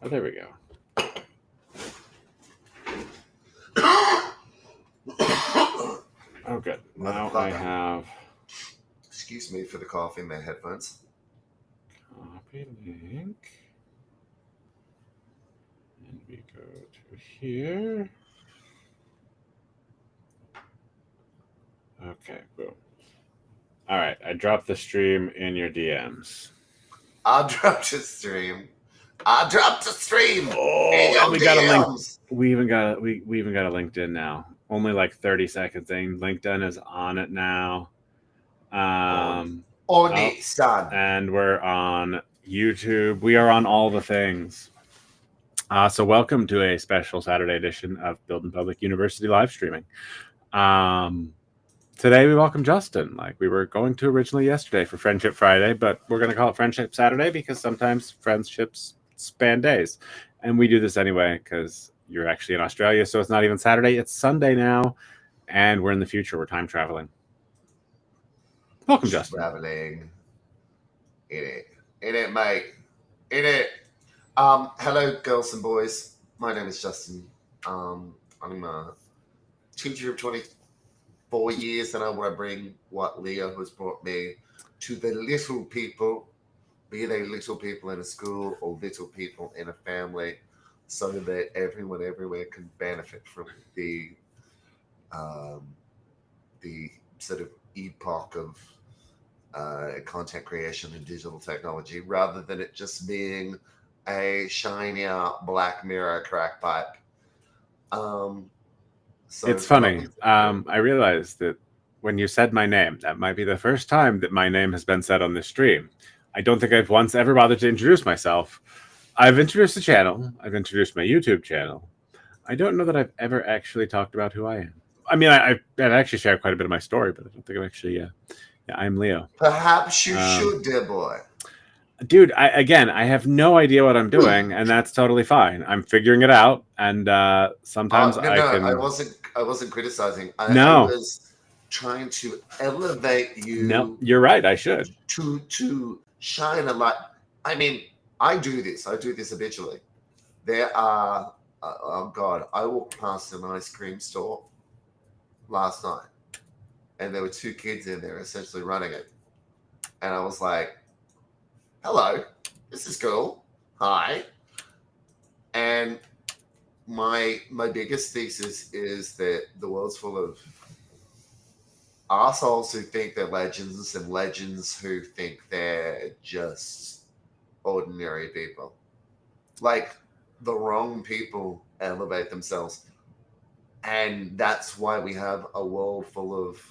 Oh, there we go. Oh, good. Now I have Excuse me for the cough in my headphones. copy link. And we go to here. Okay, boom. All right, I dropped the stream in your DMs. I dropped a stream. I dropped a stream. Oh, in your and we got a link. DMs. We even got a LinkedIn now. Only like 30 seconds thing. LinkedIn is on it now. On Oh, it, son. and we're on YouTube. We are on all the things. So welcome to a special Saturday edition of Building Public University live streaming. Today we welcome Justin. Like we were going to originally yesterday for Friendship Friday, but we're going to call it Friendship Saturday because sometimes friendships span days. And we do this anyway because you're actually in Australia, so it's not even Saturday, it's Sunday now, and we're in the future, we're time traveling. Welcome, Justin. Traveling. In it, mate. In it. Hello, girls and boys. My name is Justin. I'm a teacher of 24 years, and I want to bring what Leo has brought me to the little people, be they little people in a school or little people in a family, so that everyone everywhere can benefit from the sort of epoch of content creation and digital technology, rather than it just being a shinier Black Mirror crack pipe. So it's funny. I realized that when you said my name, that might be the first time that my name has been said on this stream. I don't think I've once ever bothered to introduce myself. I've introduced the channel. I've introduced my YouTube channel. I don't know that I've ever actually talked about who I am. I mean, I've actually shared quite a bit of my story, but I don't think I've actually. Yeah, I'm Leo. Perhaps you should, dear boy. Dude, I have no idea what I'm doing, and that's totally fine. I'm figuring it out, and sometimes I wasn't criticizing. I was trying to elevate you. No, you're right. I should to shine a light. I mean, I do this habitually. There are oh God, I walked past an ice cream store last night, and there were two kids in there essentially running it, and I was like, hello, this is cool. Hi. And my biggest thesis is that the world's full of assholes who think they're legends and legends who think they're just ordinary people. Like, the wrong people elevate themselves. And that's why we have a world full of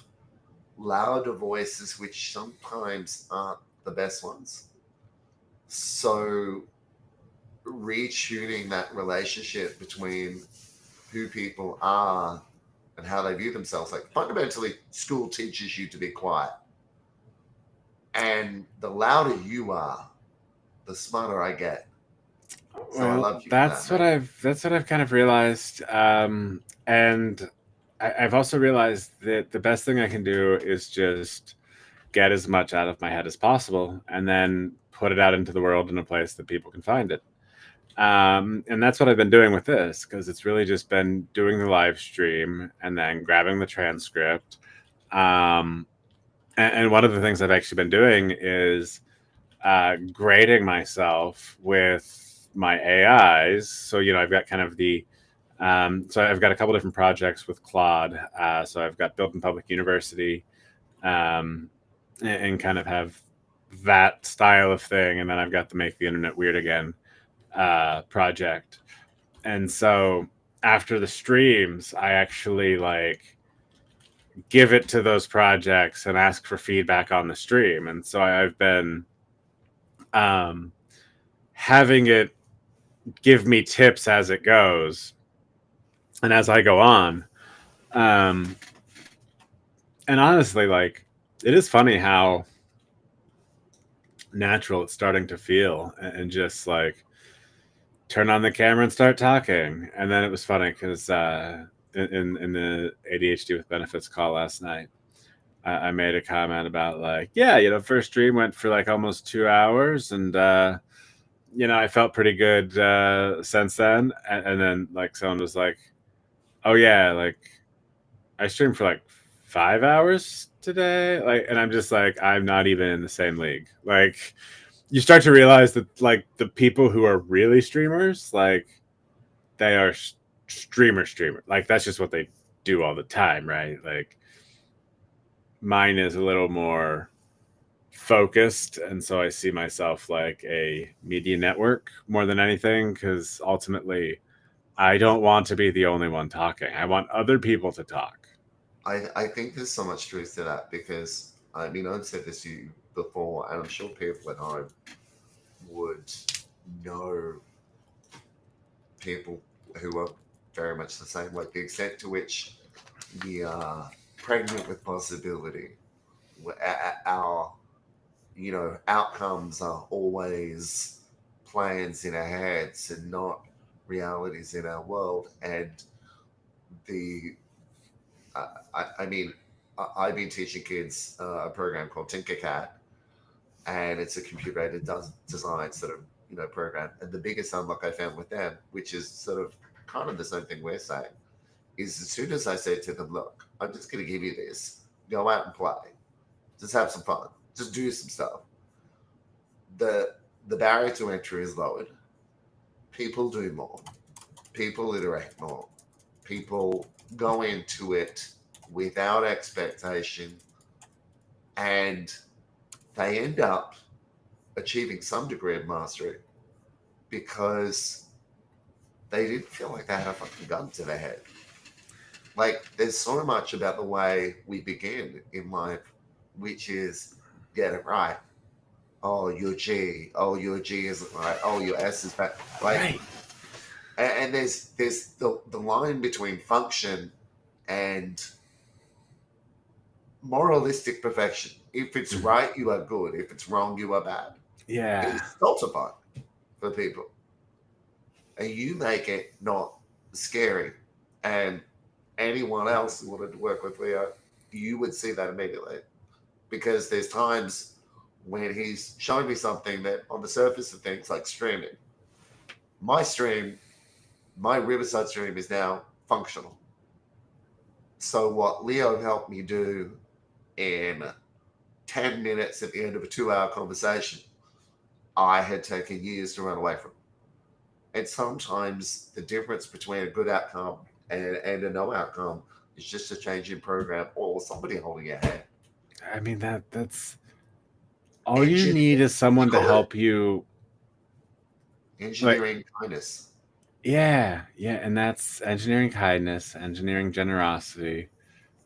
louder voices, which sometimes aren't the best ones. So retuning that relationship between who people are and how they view themselves. Like, fundamentally, school teaches you to be quiet. And the louder you are, the smarter I get. So well, I love you. That's what I've kind of realized. And I've also realized that the best thing I can do is just get as much out of my head as possible and then put it out into the world in a place that people can find it. And that's what I've been doing with this, because it's really just been doing the live stream and then grabbing the transcript. And one of the things I've actually been doing is grading myself with my AIs. So, I've got kind of so I've got a couple different projects with Claude. So I've got Built in Public University, and kind of have that style of thing. And then I've got the Make the Internet Weird Again project. And so after the streams, I actually give it to those projects and ask for feedback on the stream. And so I've been having it give me tips as it goes and as I go on. And honestly, it is funny how natural it's starting to feel, and just turn on the camera and start talking. And then it was funny because in the ADHD with Benefits call last night, I made a comment about first stream went for almost 2 hours, and I felt pretty good since then. And then like someone was like, "Oh yeah, like I streamed for like 5 hours today." Like, and I'm just like, I'm not even in the same league. Like, you start to realize that like the people who are really streamers, like they are streamer. Like that's just what they do all the time, right? Like mine is a little more focused, and so I see myself like a media network more than anything, because ultimately I don't want to be the only one talking. I want other people to talk. I think there's so much truth to that because I mean I've said this to you before, and I'm sure people at home would know people who are very much the same. Like the extent to which we are pregnant with possibility, our outcomes are always plans in our heads and not realities in our world. And the I mean, I've been teaching kids a program called Tinkercad, and it's a computer-aided design sort of program. And the biggest unlock I found with them, which is sort of kind of the same thing we're saying, is as soon as I said to them, "Look, I'm just going to give you this. Go out and play. Just have some fun. Just do some stuff." The barrier to entry is lowered. People do more. People iterate more. People go into it without expectation, and they end up achieving some degree of mastery because they didn't feel like they had a fucking gun to their head. Like there's so much about the way we begin in life, which is get it right. Oh, your G. Oh, your G isn't right. Oh, your S is bad. Like, Right. and there's the line between function and moralistic perfection. If it's right, you are good. If it's wrong, you are bad. Yeah. It's stultifying for people, and you make it not scary. And anyone else who wanted to work with Leo, you would see that immediately because there's times when he's showing me something that on the surface of things like streaming, my stream, my Riverside stream is now functional. So what Leo helped me do in 10 minutes at the end of a 2 hour conversation, I had taken years to run away from. And sometimes the difference between a good outcome and a no outcome is just a change in program or somebody holding your hand. I mean that's all you need is someone to help you. Engineering kindness. Yeah, and that's engineering kindness, engineering generosity,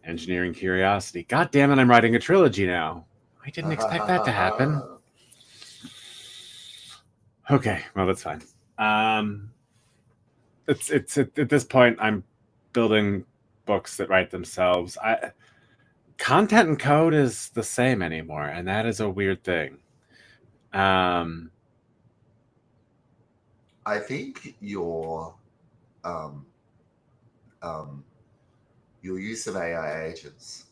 engineering curiosity. God damn it, I'm writing a trilogy now. I didn't expect that to happen. Okay, well that's fine. It's at this point I'm building books that write themselves. Content and code is the same anymore, and that is a weird thing. I think your use of AI agents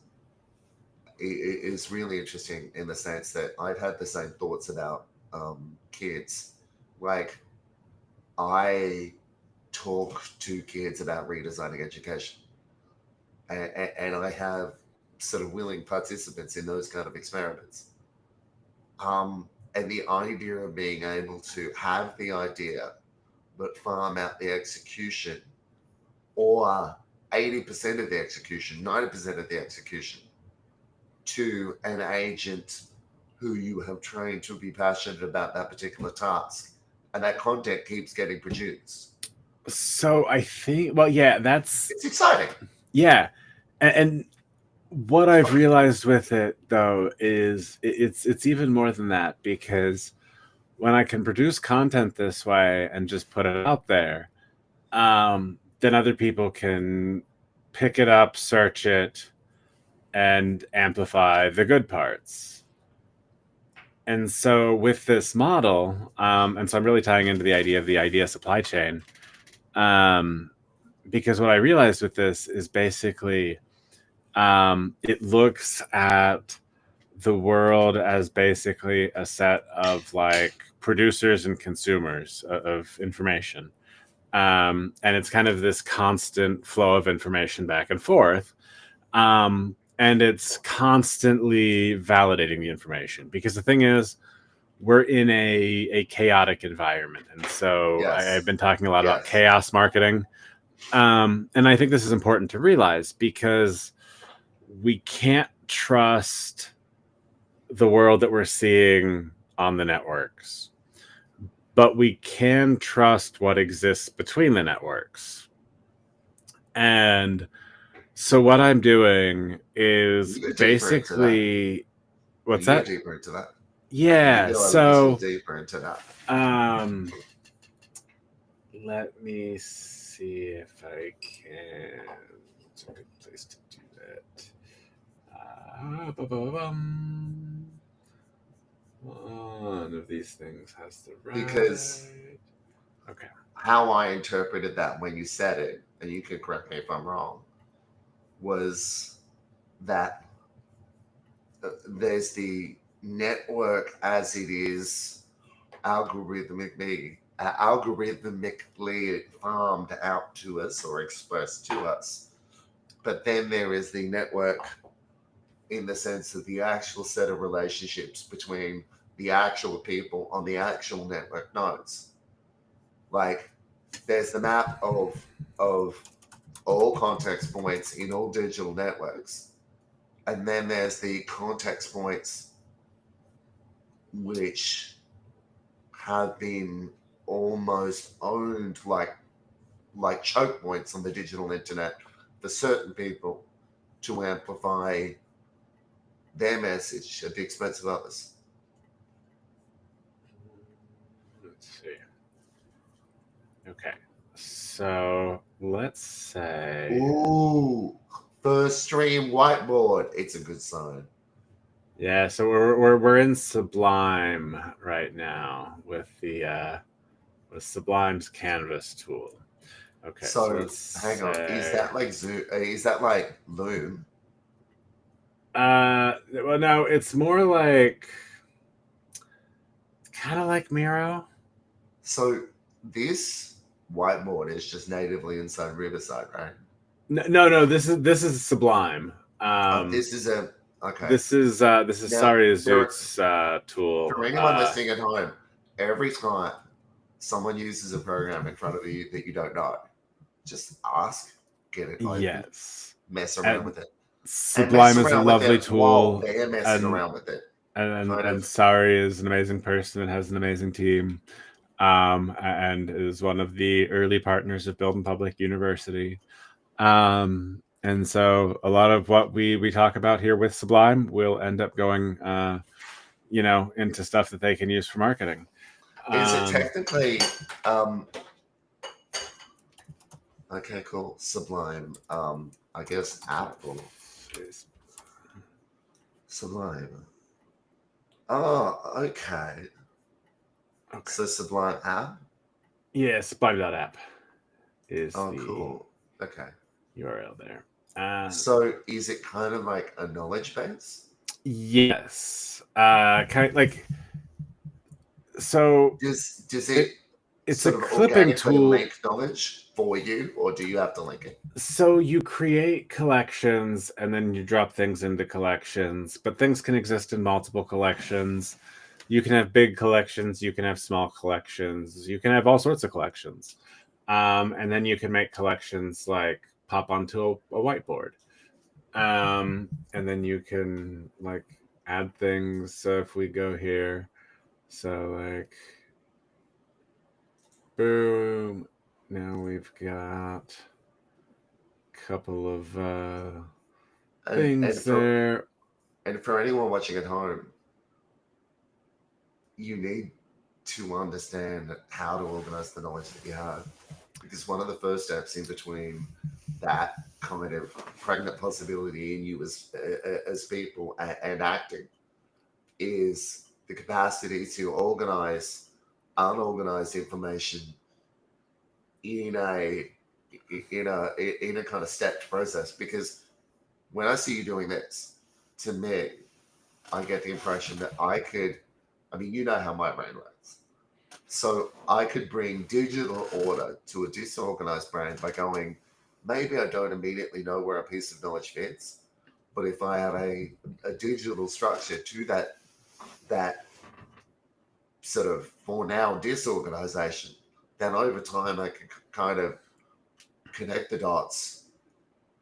is really interesting in the sense that I've had the same thoughts about kids. Like, I talk to kids about redesigning education, and I have sort of willing participants in those kind of experiments. And the idea of being able to have the idea but farm out the execution, or 80% of the execution, 90% of the execution to an agent who you have trained to be passionate about that particular task. And that content keeps getting produced. So I think, well, yeah, it's exciting. Yeah. And what I've realized with it though is it's even more than that, because when I can produce content this way and just put it out there, then other people can pick it up, search it, and amplify the good parts. And so with this model, and so I'm really tying into the idea of the idea supply chain, because what I realized with this is basically it looks at the world as basically a set of like producers and consumers of information. And it's kind of this constant flow of information back and forth. And it's constantly validating the information, because the thing is, we're in a chaotic environment. And so I've been talking a lot about chaos marketing. And I think this is important to realize, because we can't trust the world that we're seeing on the networks, but we can trust what exists between the networks. And so what I'm doing is basically, what's that? Deeper into that. Yeah. So deeper into that. Let me see if I can. It's a good place to do that. One of these things has the right. Because okay, how I interpreted that when you said it, and you can correct me if I'm wrong, was that there's the network as it is algorithmically farmed out to us or expressed to us. But then there is the network in the sense of the actual set of relationships between the actual people on the actual network nodes. Like, there's the map of all context points in all digital networks. And then there's the context points which have been almost owned like choke points on the digital internet for certain people to amplify their message at the expense of others. Let's see. Okay. So let's say. Ooh, first stream whiteboard. It's a good sign. Yeah, so we're in Sublime right now with the with Sublime's Canvas tool. Okay. So hang on. Is that like Zoom? Is that like Loom? Well, no, it's more like kind of like Miro. So this whiteboard is just natively inside Riverside, right? No. This is Sublime. This is a okay. This is Now, Sari Azout's tool. For anyone listening at home, every time someone uses a program in front of you that you don't know, just ask, get it open, yes, mess around with it. Sublime is a lovely tool. They're messing around with it. And Sari is an amazing person and has an amazing team. And is one of the early partners of Build in Public University. And so a lot of what we talk about here with Sublime will end up going, into stuff that they can use for marketing. Is it technically, okay, cool. Sublime. I guess Apple. Sublime. Oh, okay. So Sublime app? Yeah, Sublime.app is cool. Okay. URL there. So is it kind of like a knowledge base? Yes. Kind of like, so does it it's a clipping tool. Link knowledge for you, or do you have to link it? So you create collections and then you drop things into collections, but things can exist in multiple collections. You can have big collections, you can have small collections, you can have all sorts of collections. And then you can make collections like pop onto a whiteboard. And then you can like add things. So if we go here, so like, boom, now we've got a couple of things there. And for anyone watching at home, you need to understand how to organize the knowledge that you have. Because one of the first steps in between that kind of pregnant possibility in you as people and acting is the capacity to organize unorganized information in a kind of stepped process. Because when I see you doing this, to me, I get the impression that you know how my brain works. So I could bring digital order to a disorganized brain by going, maybe I don't immediately know where a piece of knowledge fits, but if I have a digital structure to that sort of for now disorganization, then over time I can kind of connect the dots.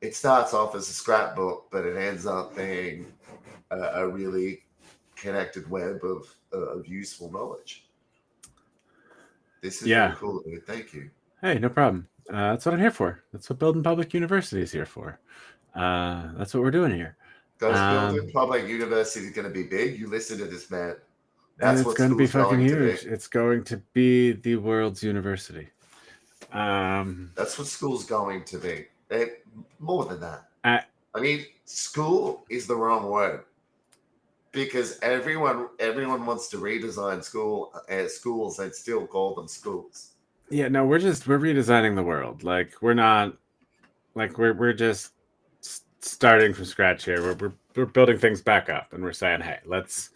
It starts off as a scrapbook, but it ends up being a really connected web of useful knowledge. This is very cool, dude. Thank you. Hey, no problem. That's what I'm here for. That's what Building Public University is here for. That's what we're doing here. Guys, Building Public University is going to be big. You listen to this, man. That's what it's going to be fucking huge. It's going to be the world's university. That's what school's going to be. More than that. I mean, school is the wrong word because everyone wants to redesign schools and still call them schools. Yeah, no, we're redesigning the world. Like we're just starting from scratch here. We're building things back up, and we're saying, hey, let's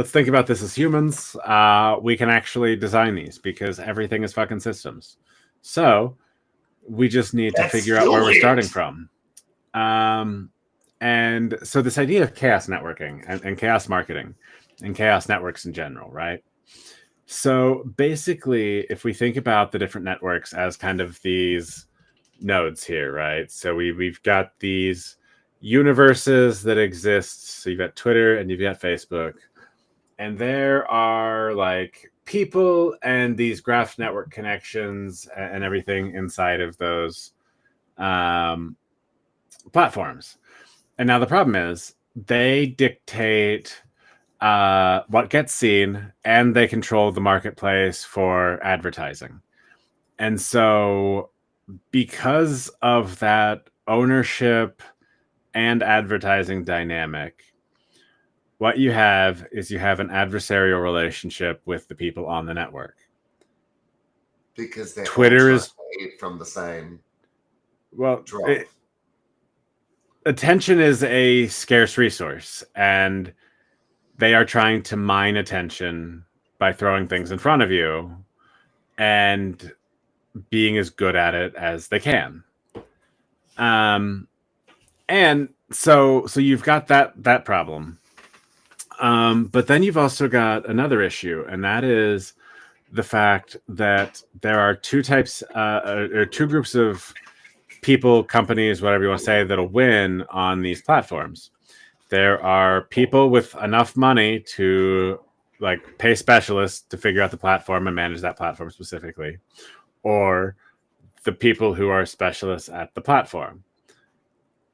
think about this as humans. We can actually design these because everything is fucking systems. So we just need to figure out where we're starting from. And so this idea of chaos networking and chaos marketing and chaos networks in general, right? So basically, if we think about the different networks as kind of these nodes here, right? So we've got these universes that exist. So you've got Twitter and you've got Facebook. And there are like people and these graph network connections and everything inside of those platforms. And now the problem is they dictate what gets seen, and they control the marketplace for advertising. And so because of that ownership and advertising dynamic, what you have is you have an adversarial relationship with the people on the network. Because they're Twitter is from the same. Well, attention is a scarce resource, and they are trying to mine attention by throwing things in front of you and being as good at it as they can. And so you've got that problem. But then you've also got another issue, and that is the fact that there are two types or two groups of people, companies, whatever you want to say, that'll win on these platforms. There are people with enough money to like pay specialists to figure out the platform and manage that platform specifically, or the people who are specialists at the platform.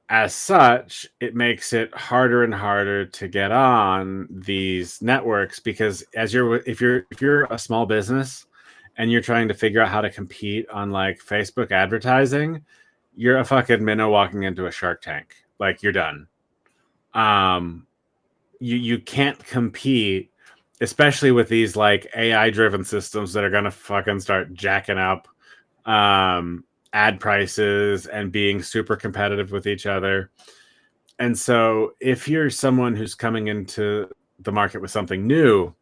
As such, it makes it harder and harder to get on these networks because if you're a small business and you're trying to figure out how to compete on like Facebook advertising, you're a fucking minnow walking into a Shark Tank. Like you're done. You can't compete, especially with these like AI driven systems that are gonna fucking start jacking up ad prices and being super competitive with each other. And so if you're someone who's coming into the market with something new,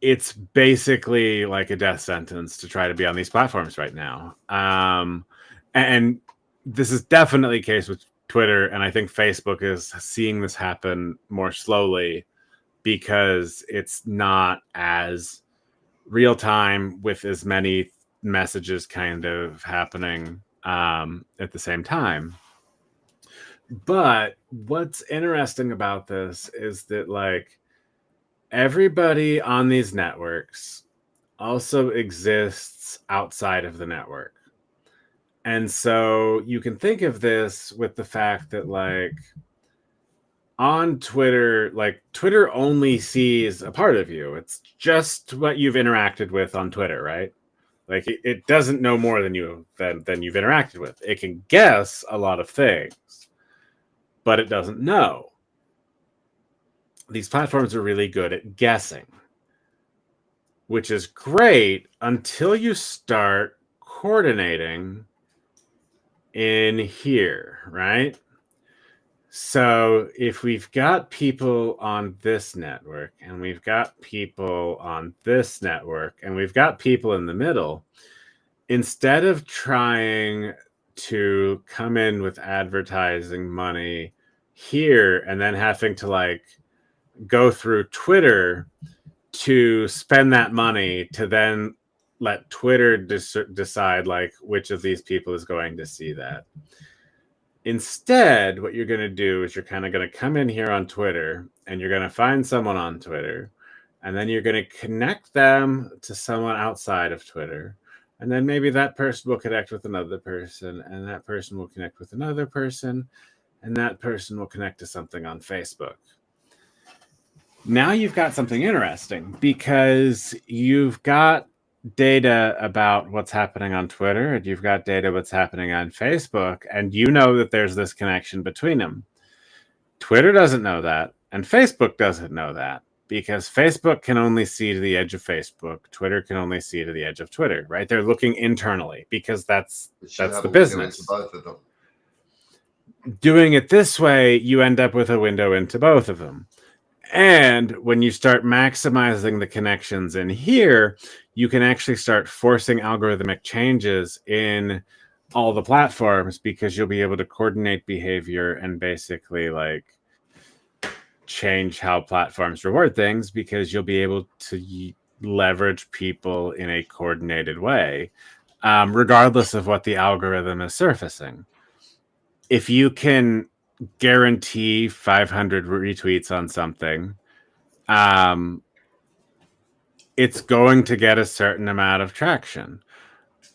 it's basically like a death sentence to try to be on these platforms right now. And this is definitely the case with Twitter, and I think Facebook is seeing this happen more slowly because it's not as real time with as many messages kind of happening at the same time. But what's interesting about this is that like everybody on these networks also exists outside of the network. And so you can think of this with the fact that like on Twitter, like Twitter only sees a part of you. It's just what you've interacted with on Twitter, right? Like it doesn't know more than you've interacted with. It can guess a lot of things, but it doesn't know. These platforms are really good at guessing, which is great until you start coordinating in here, right? So if we've got people on this network and we've got people on this network and we've got people in the middle, instead of trying to come in with advertising money here and then having to like go through Twitter to spend that money to then let Twitter decide like which of these people is going to see that. Instead, what you're going to do is you're kind of going to come in here on Twitter and you're going to find someone on Twitter and then you're going to connect them to someone outside of Twitter. And then maybe that person will connect with another person and that person will connect with another person and that person will connect to something on Facebook. Now you've got something interesting because you've got data about what's happening on Twitter and you've got data what's happening on Facebook, and you know that there's this connection between them. Twitter doesn't know that, and Facebook doesn't know that because Facebook can only see to the edge of Facebook. Twitter can only see to the edge of Twitter, right? They're looking internally because that's the business. Both of them. Doing it this way, you end up with a window into both of them. And when you start maximizing the connections in here, you can actually start forcing algorithmic changes in all the platforms because you'll be able to coordinate behavior and basically like change how platforms reward things because you'll be able to leverage people in a coordinated way, regardless of what the algorithm is surfacing. If you can guarantee 500 retweets on something, it's going to get a certain amount of traction.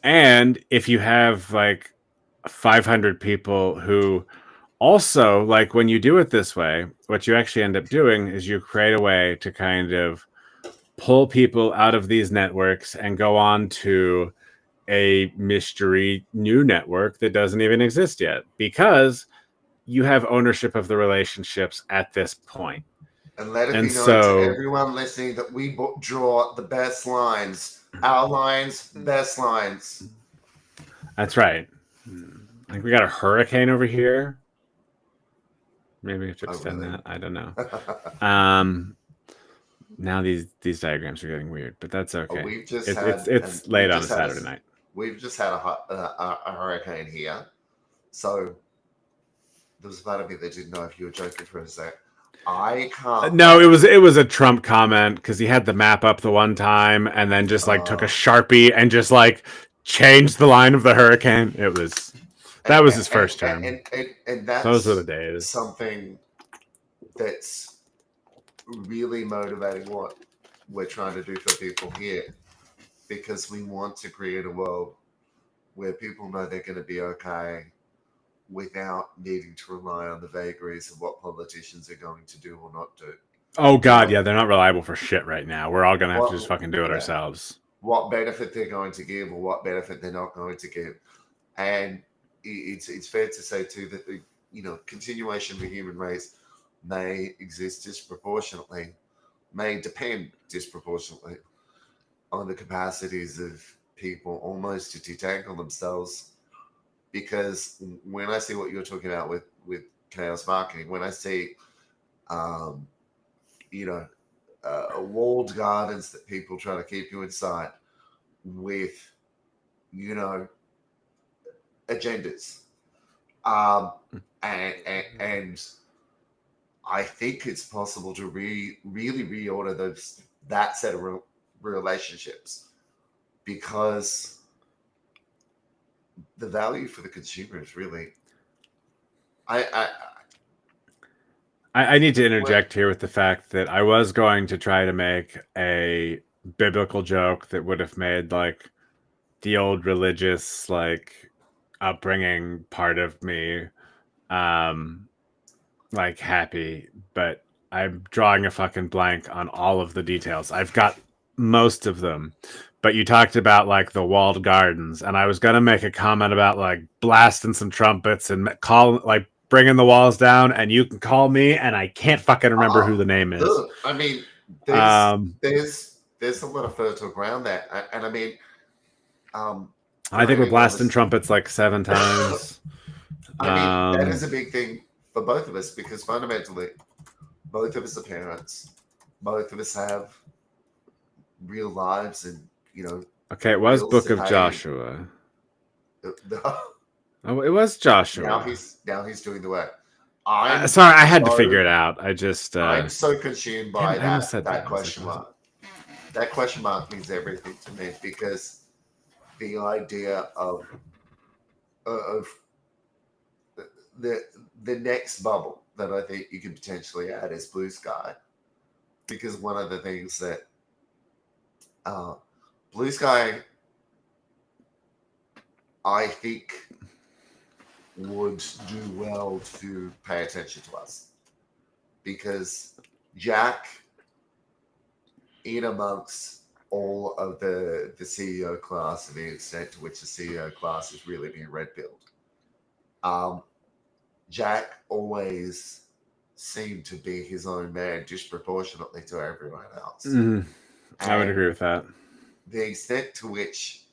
And if you have like 500 people who also, like when you do it this way, what you actually end up doing is you create a way to kind of pull people out of these networks and go on to a mystery new network that doesn't even exist yet because you have ownership of the relationships at this point. And let it be known to everyone listening that we draw the best lines. Our lines, best lines. That's right. Like we got a hurricane over here. Maybe we have to extend that. I don't know. Now these diagrams are getting weird, but that's okay. We've just it's late on a Saturday night. We've just had a hurricane here, so there was a part of me that didn't know if you were joking for a sec. I can't. No, it was a Trump comment because he had the map up the one time and then just like took a Sharpie and just like changed the line of the hurricane. That was his first term. And that's those were the days. Something that's really motivating what we're trying to do for people here, because we want to create a world where people know they're going to be okay without needing to rely on the vagaries of what politicians are going to do or not do. Oh God, yeah, they're not reliable for shit right now. We're all gonna have to just fucking do it ourselves. What benefit they're going to give or what benefit they're not going to give. And it's fair to say too that the continuation of the human race may exist disproportionately, may depend disproportionately on the capacities of people almost to detangle themselves. Because when I see what you're talking about with chaos marketing, when I see, walled gardens that people try to keep you inside with, agendas, and I think it's possible to really reorder that set of relationships, because the value for the consumer is really. I need to interject here with the fact that I was going to try to make a biblical joke that would have made like the old religious like upbringing part of me like happy, but I'm drawing a fucking blank on all of the details. I've got most of them. But you talked about like the walled gardens, and I was gonna make a comment about like blasting some trumpets and bringing the walls down. And you can call me, and I can't fucking remember who the name is. I mean, there's a lot of fertile ground there, and I mean, I think we're blasting trumpets like 7 times. I mean, that is a big thing for both of us, because fundamentally, both of us are parents. Both of us have real lives, and Okay, it was bills Book to of pay. Joshua. Now Oh, it was Joshua. he's doing the work. I'm Sorry, I had to figure so it out. I just I'm so consumed damn by it, I almost said that that. I was like, question was it? mark. That question mark means everything to me, because the idea of the the next bubble that I think you could potentially add is Blue Sky, because one of the things that uh, Blue Sky, I think, would do well to pay attention to us, because Jack, in amongst all of the CEO class and the extent to which the CEO class is really being red pilled, Jack always seemed to be his own man disproportionately to everyone else. I would agree with that. The extent to which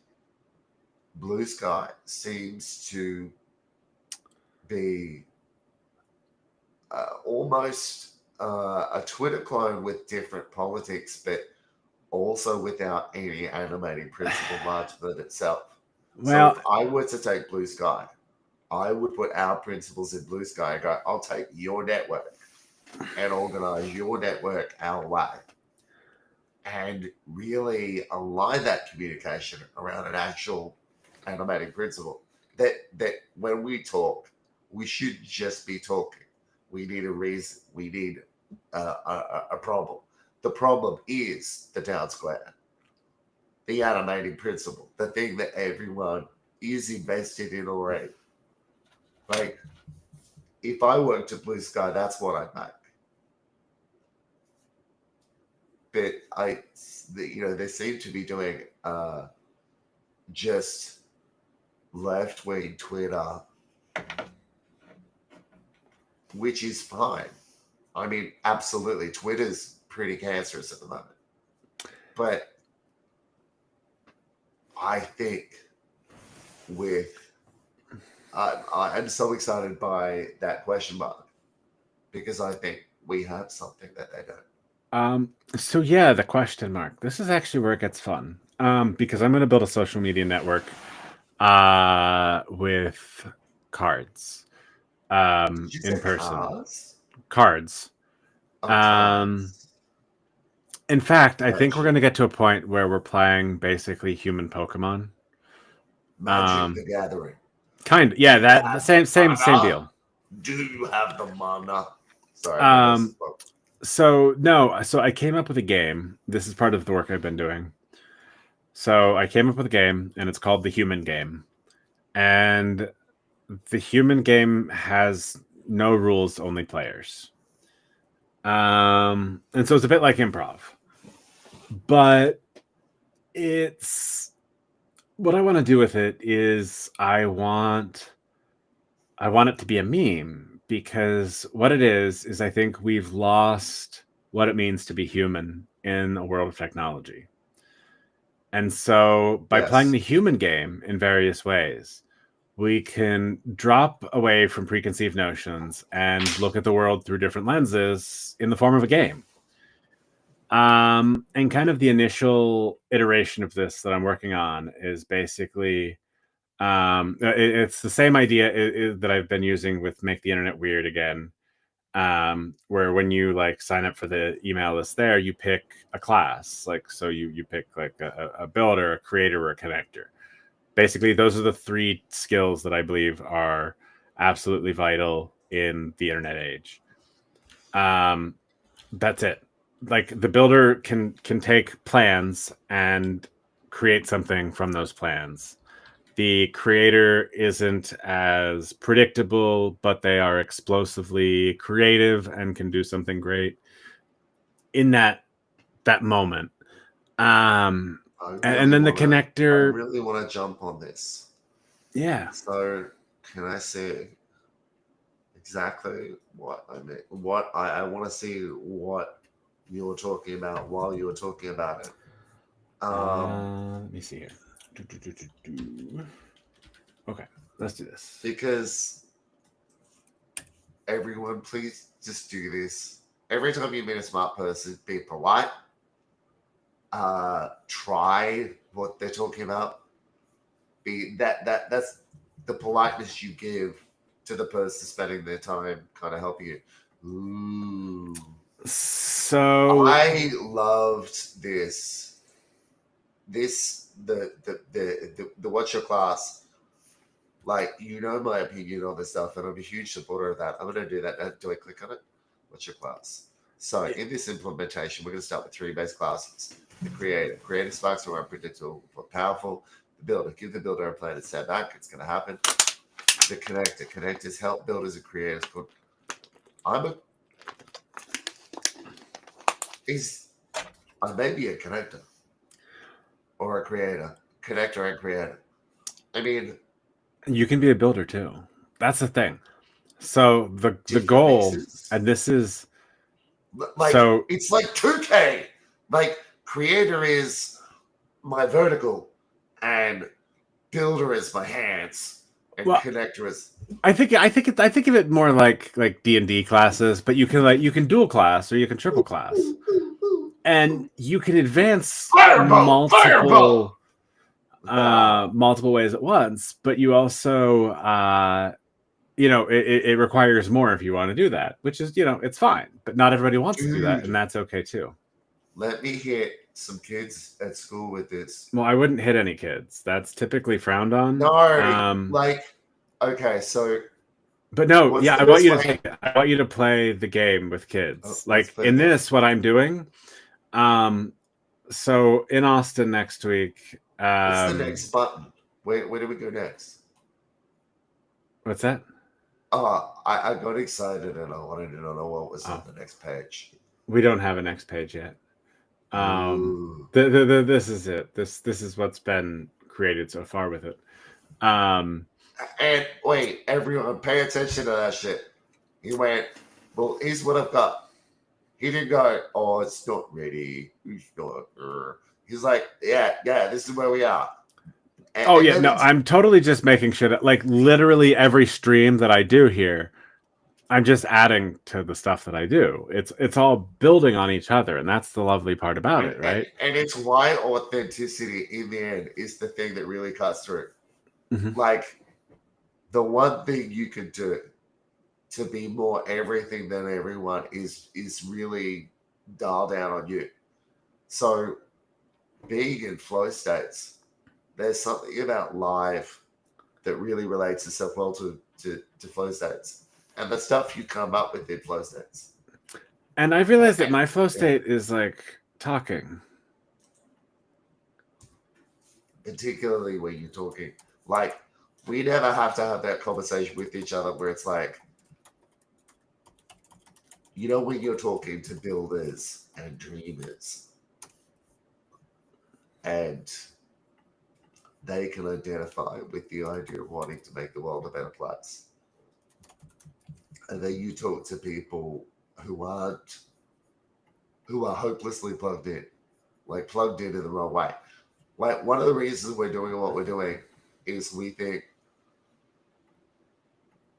Blue Sky seems to be almost a Twitter clone with different politics, but also without any animating principle larger than itself. Well, so if I were to take Blue Sky, I would put our principles in Blue Sky and go, I'll take your network and organize your network our way, and really align that communication around an actual animating principle. That when we talk, we should just be talking. We need a reason. We need a problem. The problem is the town square, the animating principle, the thing that everyone is invested in already. Like, if I worked at Blue Sky, that's what I'd make. But they seem to be doing just left wing Twitter, which is fine. I mean, absolutely, Twitter's pretty cancerous at the moment. But I think I'm so excited by that question mark, because I think we have something that they don't. So yeah, the question mark. This is actually where it gets fun. Because I'm going to build a social media network with cards. Did you In say person. cars? Cards. Oh, Um, cars. in fact, I think we're Gotcha. going to get to a point where we're playing basically human Pokemon. Magic the Gathering. Kind of, yeah, that the same Mana? deal. Do you have the mana? Sorry, so I came up with a game. This is part of the work I've been doing. So I came up with a game, and it's called the Human Game. And the Human Game has no rules, only players. And so it's a bit like improv. But it's what I want to do with it is I want it to be a meme, because what it is I think we've lost what it means to be human in a world of technology. And so by playing the human game in various ways, we can drop away from preconceived notions and look at the world through different lenses in the form of a game. And kind of the initial iteration of this that I'm working on is basically it's the same idea that I've been using with Make the Internet Weird Again, where when you like sign up for the email list there, you pick a class. Like, so you pick like a builder, a creator, or a connector. Basically, those are the three skills that I believe are absolutely vital in the internet age. That's it. Like, the builder can take plans and create something from those plans. The creator isn't as predictable, but they are explosively creative and can do something great in that moment. And then the connector. I really want to jump on this. Yeah. So can I say exactly what I mean? What I want to see what you were talking about while you were talking about it. Let me see here. Okay, let's do this. Because everyone, please just do this. Every time you meet a smart person, be polite. Try what they're talking about. That's the politeness you give to the person spending their time kind of helping you. Ooh. So I loved this. The What's Your Class? Like, you know my opinion on this stuff, and I'm a huge supporter of that. I'm going to do that. Do I click on it? What's your class? So in this implementation, we're going to start with 3 base classes. The creator. Creator sparks are unpredictable but powerful. The builder. Give the builder a plan to step back. It's going to happen. The connector. Connectors help builders and creators. I may be a connector or a creator. Connector and creator. I mean, you can be a builder too. That's the thing. So the goal, and this is like, so it's like 2K. Like, creator is my vertical, and builder is my hands, and connector is. I think of it more like D&D classes, but you can dual class or you can triple class, and you can advance multiple ways at once. But you also it requires more if you want to do that, which is it's fine. But not everybody wants to do that, and that's okay too. Let me hit some kids at school with this. Well, I wouldn't hit any kids. That's typically frowned on. No, okay, so. But no, yeah, I want you to play the game with kids. In this, what I'm doing. So in Austin next week. What's the next button? Where do we go next? What's that? I got excited and I wanted to know what was on the next page. We don't have a next page yet. This is it. This is what's been created so far with it. And wait, everyone, pay attention to that shit. He went, well, here's what I've got. He didn't go, oh, it's not ready. He's like, yeah, this is where we are. I'm totally just making sure that, like, literally every stream that I do here, I'm just adding to the stuff that I do. It's all building on each other, and that's the lovely part about it, right? And it's why authenticity in the end is the thing that really cuts through. Mm-hmm. Like, the one thing you can do to be more everything than everyone is really dial down on you. So being in flow states, there's something about live that really relates itself well to flow states and the stuff you come up with in flow states. And I realized that my flow state is like talking. Particularly when you're talking. Like, we never have to have that conversation with each other where it's like, when you're talking to builders and dreamers and they can identify with the idea of wanting to make the world a better place. And then you talk to people who are hopelessly plugged in, like plugged in the wrong way. Like, one of the reasons we're doing what we're doing is we think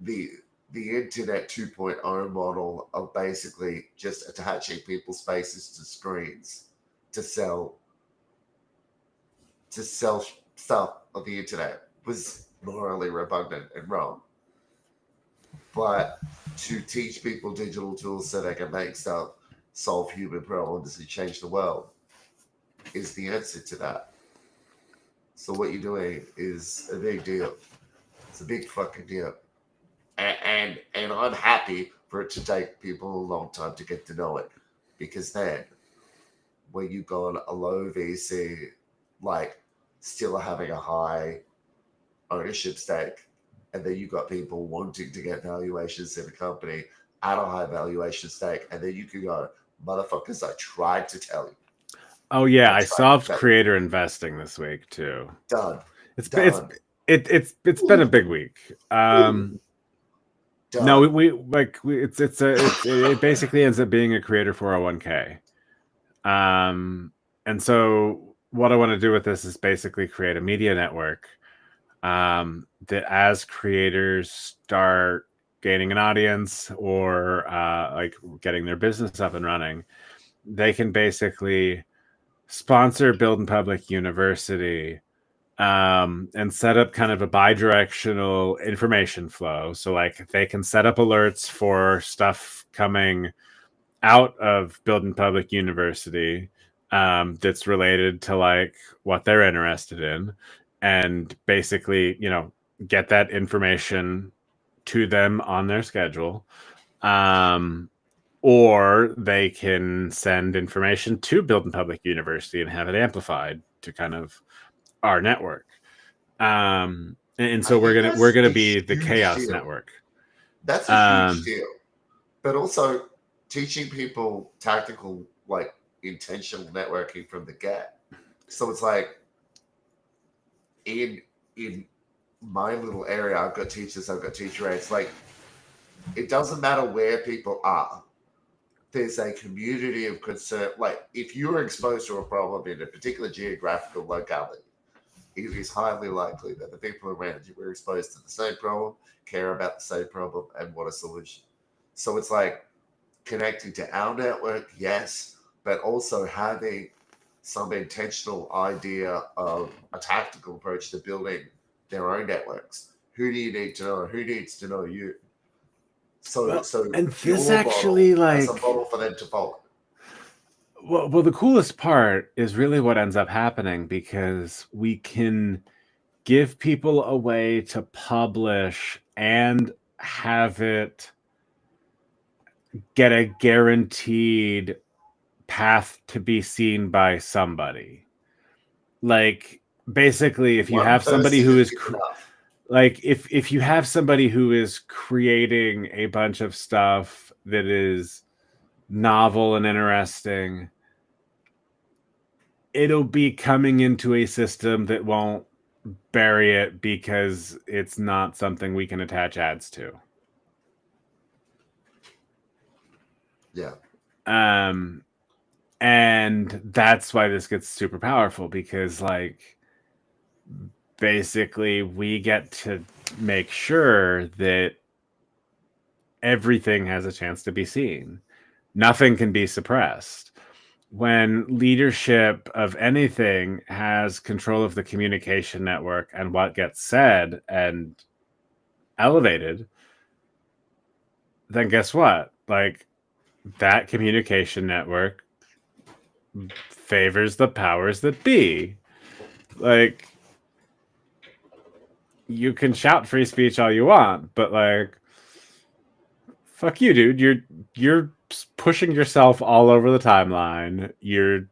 the internet 2.0 model of basically just attaching people's spaces to screens to sell stuff on the internet was morally repugnant and wrong. But to teach people digital tools so they can make stuff, solve human problems, and change the world is the answer to that. So what you're doing is a big deal. It's a big fucking deal. And I'm happy for it to take people a long time to get to know it. Because then when you go on a low VC, like, still having a high ownership stake, and then you got people wanting to get valuations in a company at a high valuation stake, and then you can go, motherfuckers, I tried to tell you. Oh yeah, I solved creator investing this week too. Done. It's been a big week. No, it basically ends up being a creator 401k. And so what I want to do with this is basically create a media network that as creators start gaining an audience or like getting their business up and running, they can basically sponsor Build in Public University and set up kind of a bi-directional information flow. So like they can set up alerts for stuff coming out of Build in Public University that's related to like what they're interested in, and basically, you know, get that information to them on their schedule. Or they can send information to Build in Public University and have it amplified to kind of our network. And so we're gonna be the chaos deal. network. That's a huge deal. But also teaching people tactical, like intentional networking from the get. So it's like in my little area, I've got teachers, I've got teacher aides. Like it doesn't matter where people are. There's a community of concern. Like if you're exposed to a problem in a particular geographical locality, it is highly likely that the people around you were exposed to the same problem, care about the same problem, and want a solution. So it's like connecting to our network, yes, but also having some intentional idea of a tactical approach to building their own networks. Who do you need to know? Who needs to know you? So and this actually like a model for them to follow. Well, the coolest part is really what ends up happening, because we can give people a way to publish and have it get a guaranteed path to be seen by somebody. Like basically, if you have somebody who is like if you have somebody who is creating a bunch of stuff that is novel and interesting, it'll be coming into a system that won't bury it because it's not something we can attach ads to. Yeah. And that's why this gets super powerful, because like basically we get to make sure that everything has a chance to be seen. Nothing can be suppressed. When leadership of anything has control of the communication network and what gets said and elevated, then guess what? Like that communication network favors the powers that be. Like you can shout free speech all you want, but like fuck you, dude. You're pushing yourself all over the timeline. You're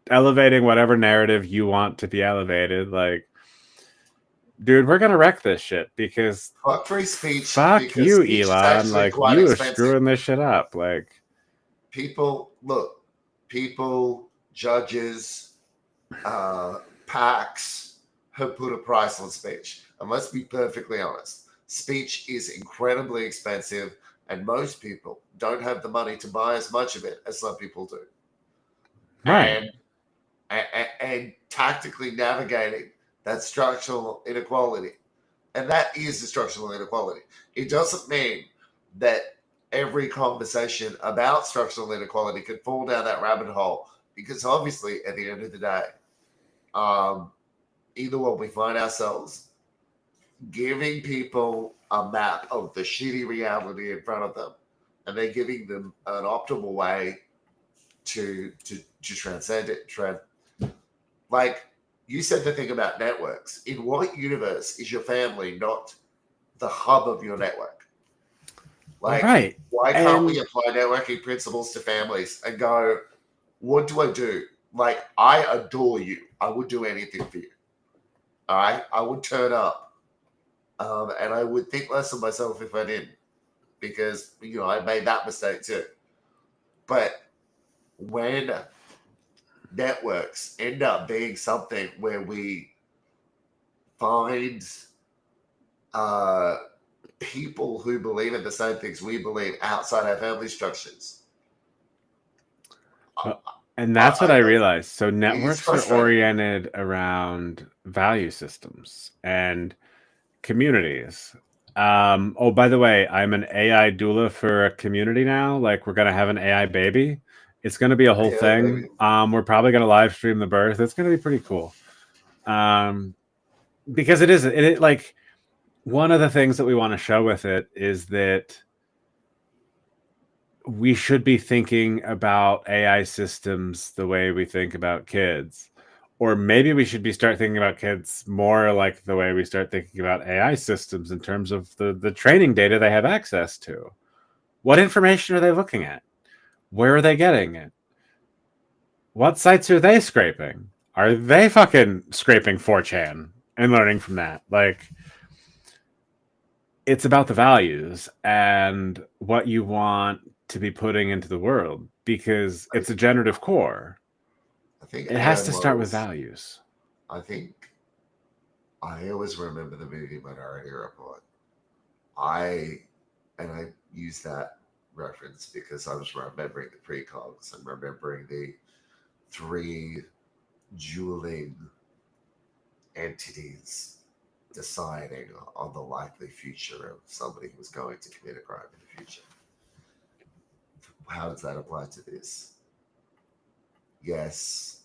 elevating whatever narrative you want to be elevated. Like, dude, we're gonna wreck this shit because fuck free speech. Fuck you, Elon. Like you are screwing this shit up. Like people, judges, PACs have put a price on speech. And let's be perfectly honest, speech is incredibly expensive, and most people don't have the money to buy as much of it as some people do. Right. And tactically navigating that structural inequality. And that is the structural inequality. It doesn't mean that every conversation about structural inequality can fall down that rabbit hole, because obviously at the end of the day, either way we find ourselves giving people a map of the shitty reality in front of them, and they're giving them an optimal way to transcend it. Like you said, the thing about networks. In what universe is your family not the hub of your network? Like, right. Why can't we apply networking principles to families and go, what do I do? Like, I adore you. I would do anything for you. All right? I would turn up. And I would think less of myself if I didn't, because, you know, I made that mistake too. But when networks end up being something where we find people who believe in the same things we believe outside our family structures. And that's what I realized. So networks are oriented around value systems and communities. Oh, by the way, I'm an AI doula for a community now. Like, we're gonna have an AI baby. It's gonna be a whole Yeah, thing. baby. We're probably gonna live stream the birth. It's gonna be pretty cool. Because it like one of the things that we want to show with it is that we should be thinking about AI systems the way we think about kids. Or maybe we should be start thinking about kids more like the way we start thinking about AI systems in terms of the training data they have access to. What information are they looking at? Where are they getting it? What sites are they scraping? Are they fucking scraping 4chan and learning from that? Like, it's about the values and what you want to be putting into the world because I, it's a generative core. I think It AI has to start with models. values. I think I always remember the movie Minority Report. I I use that reference because I was remembering the precogs and remembering the three dueling entities deciding on the likely future of somebody who was going to commit a crime in the future. How does that apply to this? Yes,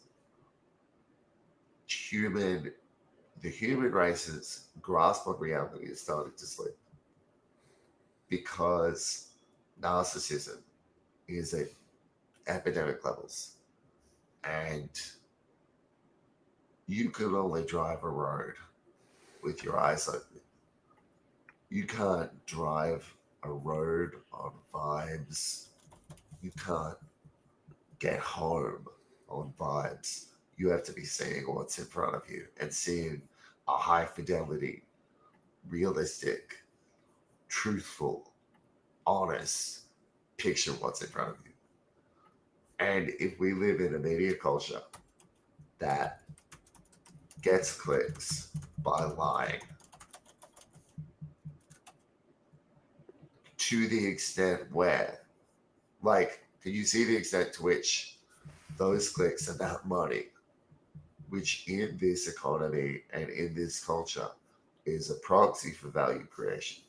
human the human race's grasp on reality is starting to slip because narcissism is at epidemic levels, and you can only drive a road with your eyes open. You can't drive a road on vibes. You can't get home on vibes. You have to be seeing what's in front of you and seeing a high fidelity, realistic, truthful, honest picture of what's in front of you. And if we live in a media culture that gets clicks by lying to the extent where, like, can you see the extent to which those clicks and that money, which in this economy and in this culture is a proxy for value creation?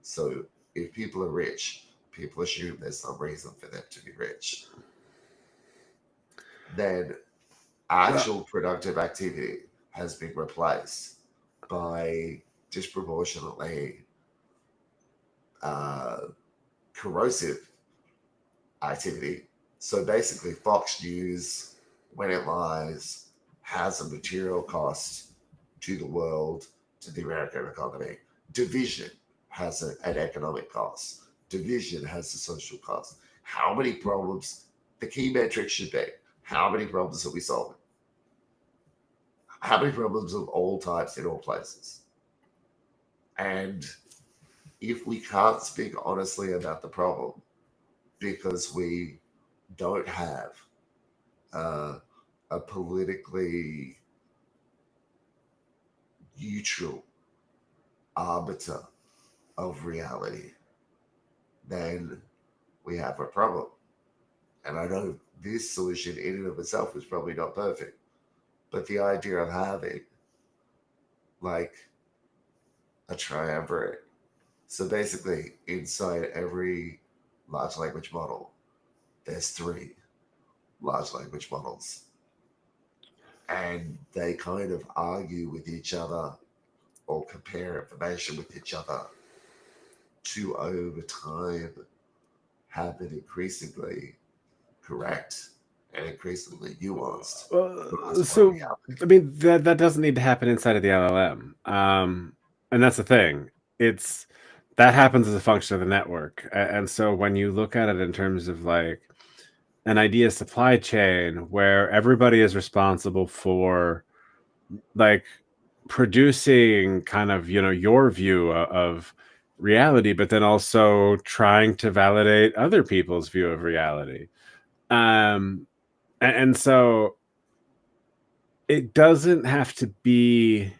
So if people are rich, people assume there's some reason for them to be rich. Then Well, actual productive activity has been replaced by disproportionately uh, corrosive activity. So basically, Fox News, when it lies, has a material cost to the world, to the American economy. Division has an economic cost. Division has a social cost. How many problems? The key metric should be how many problems are we solving? How many problems of all types in all places? And if we can't speak honestly about the problem because we don't have uh, a politically neutral arbiter of reality, then we have a problem. And I know this solution in and of itself is probably not perfect, but the idea of having like a triumvirate. So basically, inside every large language model, there's three large language models, and they kind of argue with each other or compare information with each other to over time have an increasingly correct and increasingly nuanced grasp on so reality. I mean that doesn't need to happen inside of the LLM, and that's the thing. It's that happens as a function of the network, and so when you look at it in terms of like an idea supply chain where everybody is responsible for like producing kind of your view of reality, but then also trying to validate other people's view of reality, um and so it doesn't have to be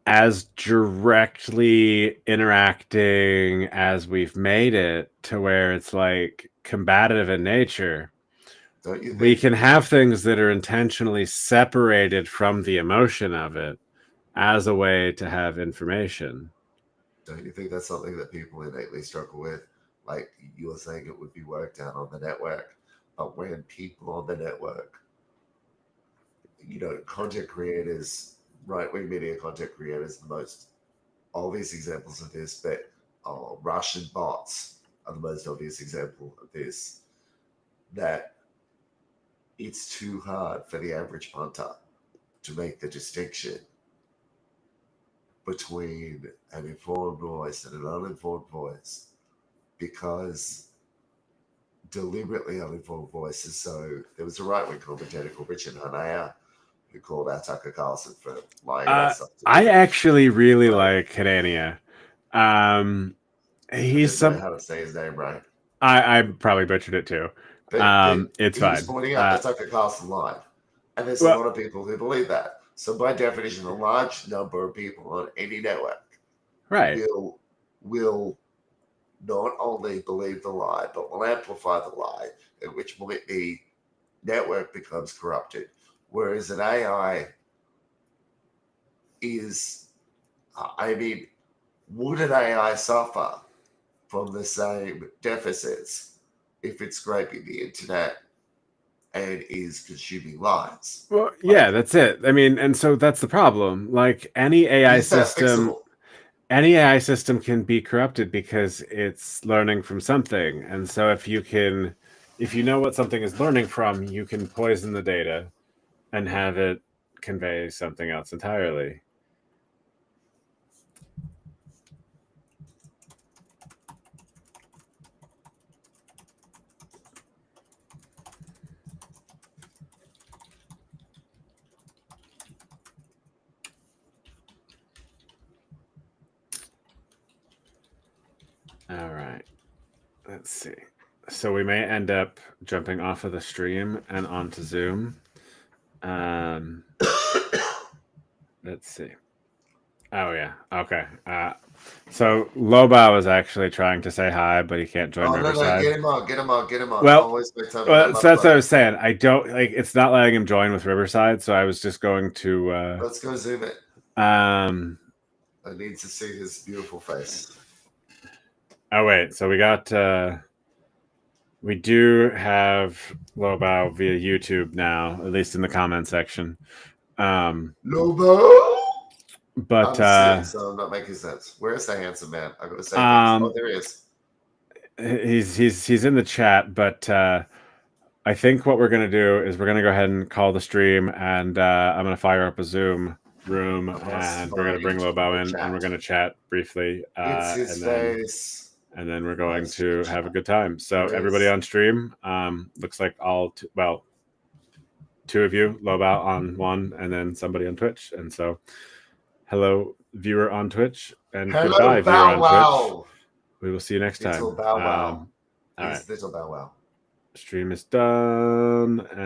as directly interacting as we've made it to where it's like combative in nature. Don't you We think? can have things that are intentionally separated from the emotion of it, as a way to have information. Don't you think that's something that people innately struggle with? Like you were saying, it would be worked out on the network, but when people on the network, content creators, right-wing media content creators, the most obvious examples of this, but Russian bots are the most obvious example of this, that it's too hard for the average punter to make the distinction between an informed voice and an uninformed voice, because deliberately uninformed voices. So there was a right-wing commentator called Richard Hanaya who called out Tucker Carlson for lying about something. I actually really like Hanania. He's I don't know how to say his name right. I probably butchered it too. But it's he fine. was pointing out that Tucker Carlson lied. And there's a lot of people who believe that. So by definition, a large number of people on any network will not only believe the lie, but will amplify the lie, at which point the network becomes corrupted. Whereas an AI is, would an AI suffer from the same deficits if it's scraping the internet and is consuming lies? Well, yeah, that's it. I mean, and so that's the problem. Like any AI system, can be corrupted because it's learning from something. And so if you know what something is learning from, you can poison the data and have it convey something else entirely. All right. Let's see. So we may end up jumping off of the stream and onto Zoom. Let's see. Oh yeah. Okay. So Lobau was actually trying to say hi, but he can't join Riverside. No, get him on. Well, so that's what I was saying. I don't like. It's not letting him join with Riverside, so I was just going to. Let's go Zoom it. I need to see his beautiful face. Oh wait, so we got. We do have Lobau via YouTube now, at least in the comment section. Lobau. But I'm sick, so I'm not making sense. Where's the handsome man? I'm going to say there he is. He's in the chat, but I think what we're going to do is we're going to go ahead and call the stream, and I'm going to fire up a Zoom room, and we're going to bring Lobau in, and we're going to chat briefly. It's his face. And then we're going to have a good time. So everybody on stream, looks like two of you, Lobau on one, and then somebody on Twitch. And so, hello, viewer on Twitch, and goodbye, viewer on Twitch. We will see you next time. Little Bow Wow. All right. Little Bow Wow. Stream is done, and